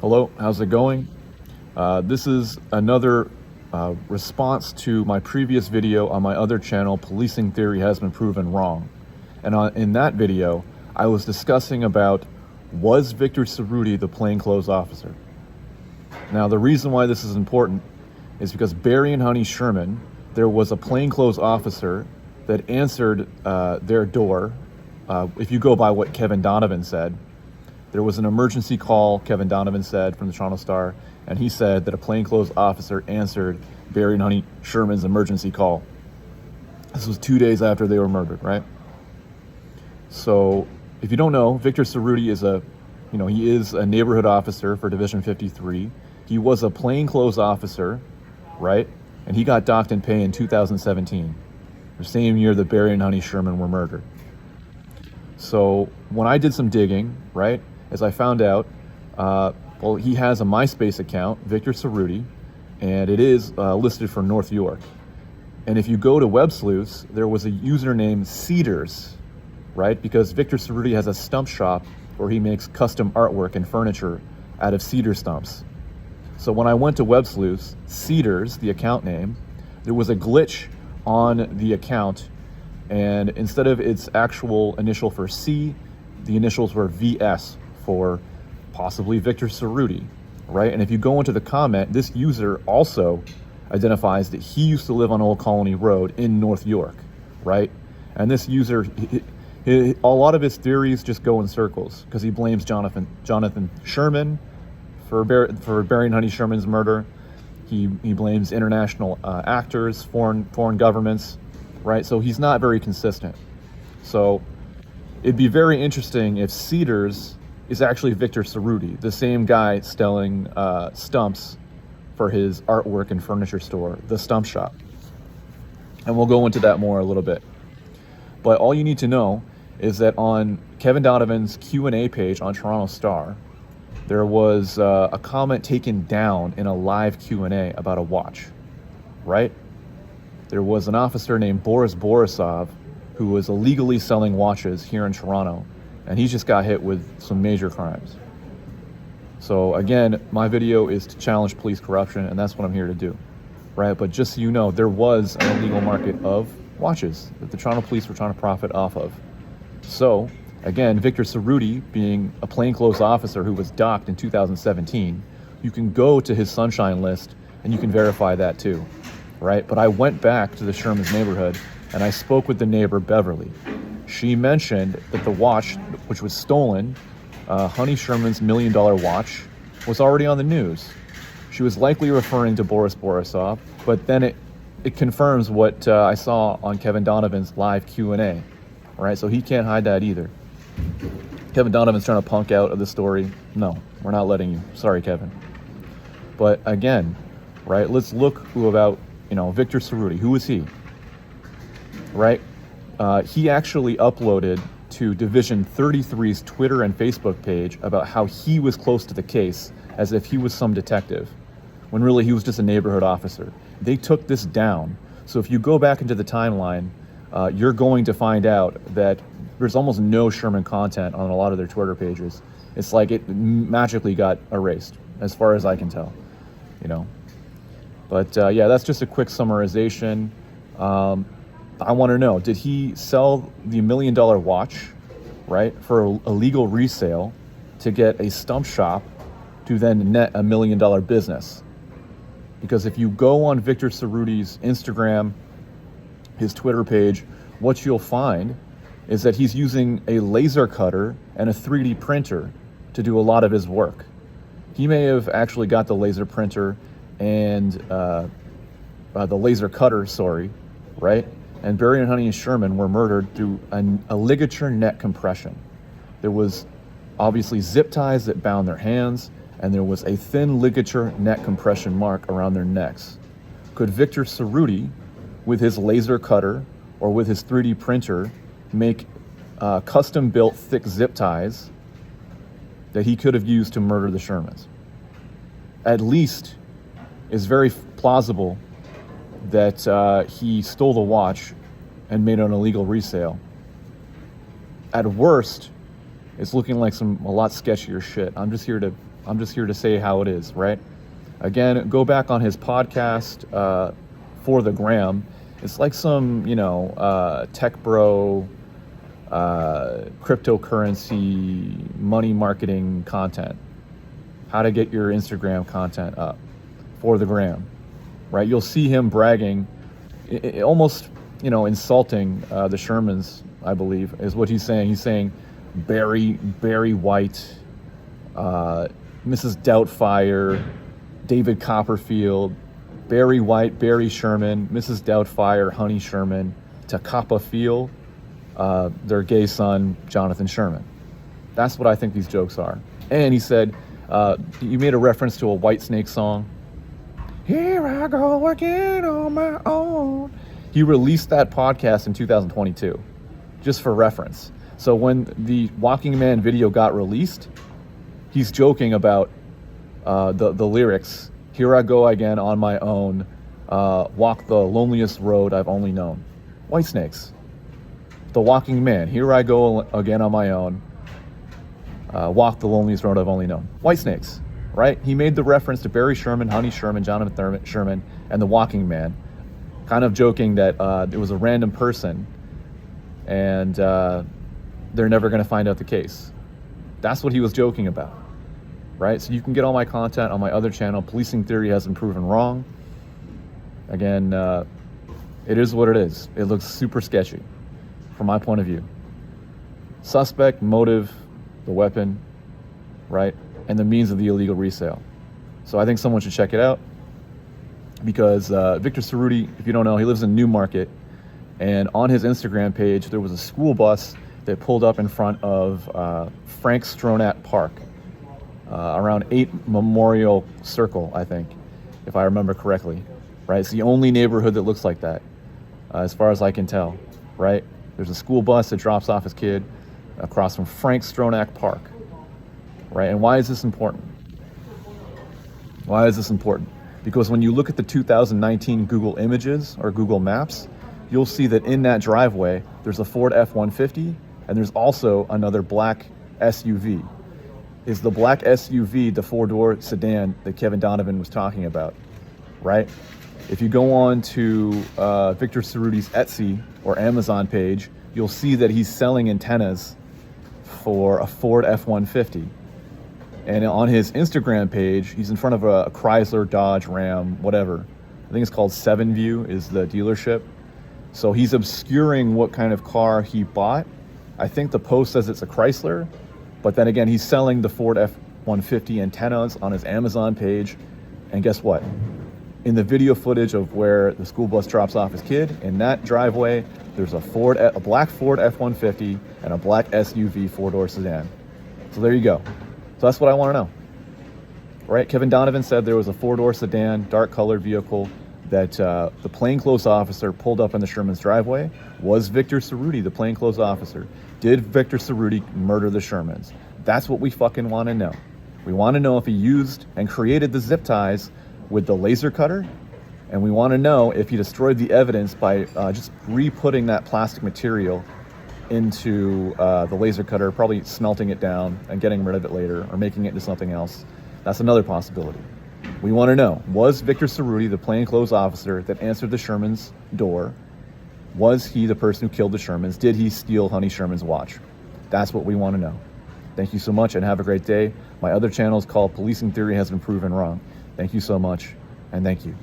Hello, how's it going? This is another response to my previous video on my other channel, Policing Theory Has Been Proven Wrong. And in that video, I was discussing about, was Viktor Sarudi the plainclothes officer? Now, the reason why this is important is because Barry and Honey Sherman, there was a plainclothes officer that answered their door. If you go by what Kevin Donovan said, there was an emergency call, Kevin Donovan said, from the Toronto Star, and he said that a plainclothes officer answered Barry and Honey Sherman's emergency call. This was 2 days after they were murdered, right? So, if you don't know, Viktor Sarudi is he is a neighborhood officer for Division 53. He was a plainclothes officer, right? And he got docked in pay in 2017, the same year that Barry and Honey Sherman were murdered. So, when I did some digging, right, as I found out, he has a MySpace account, Viktor Sarudi, and it is listed for North York. And if you go to Web Sleuths, there was a user named Cedars, right? Because Viktor Sarudi has a stump shop where he makes custom artwork and furniture out of cedar stumps. So when I went to Web Sleuths, Cedars, the account name, there was a glitch on the account, and instead of its actual initial for C, the initials were VS for possibly Viktor Sarudi, right? And if you go into the comment, this user also identifies that he used to live on Old Colony Road in North York, right? And this user, a lot of his theories just go in circles because he blames Jonathan Sherman for Barry and Honey Sherman's murder. He blames international actors, foreign governments, right? So he's not very consistent. So it'd be very interesting if Cedars is actually Viktor Sarudi, the same guy selling stumps for his artwork and furniture store, the Stump Shop. And we'll go into that more a little bit. But all you need to know is that on Kevin Donovan's Q&A page on Toronto Star, there was a comment taken down in a live Q&A about a watch, right? There was an officer named Boris Borisov who was illegally selling watches here in Toronto, and he just got hit with some major crimes. So again, my video is to challenge police corruption, and that's what I'm here to do, right? But just so you know, there was an illegal market of watches that the Toronto police were trying to profit off of. So again, Viktor Sarudi, being a plainclothes officer who was docked in 2017, you can go to his sunshine list and you can verify that too, right? But I went back to the Sherman's neighborhood and I spoke with the neighbor, Beverly. She mentioned that the watch, which was stolen, Honey Sherman's $1 million watch, was already on the news. She was likely referring to Boris Borisov, but then it confirms what I saw on Kevin Donovan's live Q&A, right? So he can't hide that either. Kevin Donovan's trying to punk out of the story. No, we're not letting you. Sorry, Kevin. But again, right, let's look about Viktor Sarudi. Who is he? Right? He actually uploaded to Division 33's Twitter and Facebook page about how he was close to the case, as if he was some detective, when really he was just a neighborhood officer. They took this down. So if you go back into the timeline, you're going to find out that there's almost no Sherman content on a lot of their Twitter pages. It's like it magically got erased, as far as I can tell, But yeah, that's just a quick summarization. I want to know, did he sell the $1 million watch, right, for a legal resale to get a stump shop to then net $1 million business? Because if you go on Viktor Sarudi's Instagram, his Twitter page, what you'll find is that he's using a laser cutter and a 3D printer to do a lot of his work. He may have actually got the laser printer and the laser cutter, right? And Barry and Honey and Sherman were murdered through a ligature neck compression. There was obviously zip ties that bound their hands, and there was a thin ligature neck compression mark around their necks. Could Viktor Sarudi, with his laser cutter or with his 3D printer, make custom-built thick zip ties that he could have used to murder the Shermans? At least, it's very plausible that he stole the watch and made an illegal resale. At worst, it's looking like a lot sketchier shit. I'm just here to I'm just here to say how it is, right? Again, go back on his podcast, For the Gram. It's like some, tech bro, cryptocurrency, money marketing content. How to get your Instagram content up. For the Gram, right? You'll see him bragging, almost, insulting the Shermans, I believe, is what he's saying. He's saying Barry White, Mrs. Doubtfire, David Copperfield, Barry White, Barry Sherman, Mrs. Doubtfire, Honey Sherman, Takapa Field, their gay son, Jonathan Sherman. That's what I think these jokes are. And he said, you made a reference to a Whitesnake song. Here I go again on my own. He released that podcast in 2022, just for reference. So when the Walking Man video got released, he's joking about the lyrics. Here I go again on my own. Walk the loneliest road I've only known. Whitesnakes. The Walking Man. Here I go again on my own. Walk the loneliest road I've only known. Whitesnakes. Right? He made the reference to Barry Sherman, Honey Sherman, Jonathan Sherman, and the Walking Man, kind of joking that it was a random person and they're never going to find out the case. That's what he was joking about, right? So you can get all my content on my other channel. Policing Theory has been proven wrong. Again, it is what it is. It looks super sketchy from my point of view. Suspect, motive, the weapon, right? And the means of the illegal resale. So I think someone should check it out because Viktor Sarudi, if you don't know, he lives in Newmarket, and on his Instagram page there was a school bus that pulled up in front of Frank Stronach Park, around 8 Memorial Circle, I think, if I remember correctly. Right, it's the only neighborhood that looks like that, as far as I can tell. Right, there's a school bus that drops off his kid across from Frank Stronach Park. Right, and why is this important? Why is this important? Because when you look at the 2019 Google Images or Google Maps, you'll see that in that driveway, there's a Ford F-150, and there's also another black SUV. Is the black SUV the four-door sedan that Kevin Donovan was talking about, right? If you go on to Viktor Sarudi's Etsy or Amazon page, you'll see that he's selling antennas for a Ford F-150. And on his Instagram page, he's in front of a Chrysler, Dodge, Ram, whatever. I think it's called 7View is the dealership. So he's obscuring what kind of car he bought. I think the post says it's a Chrysler, but then again, he's selling the Ford F-150 antennas on his Amazon page. And guess what? In the video footage of where the school bus drops off his kid, in that driveway, there's a black Ford F-150 and a black SUV four-door sedan. So there you go. So that's what I want to know, right? Kevin Donovan said there was a four-door sedan, dark-colored vehicle that the plainclothes officer pulled up in the Sherman's driveway. Was Viktor Sarudi the plainclothes officer? Did Viktor Sarudi murder the Shermans? That's what we fucking want to know. We want to know if he used and created the zip ties with the laser cutter, and we want to know if he destroyed the evidence by just re-putting that plastic material into the laser cutter, probably smelting it down and getting rid of it later, or making it into something else. That's another possibility. We want to know, was Viktor Sarudi the plainclothes officer that answered the Sherman's door? Was he the person who killed the Shermans? Did he steal Honey Sherman's watch? That's what we want to know. Thank you so much and have a great day. My other channel is called Policing Theory Has Been Proven Wrong. Thank you so much, and thank you.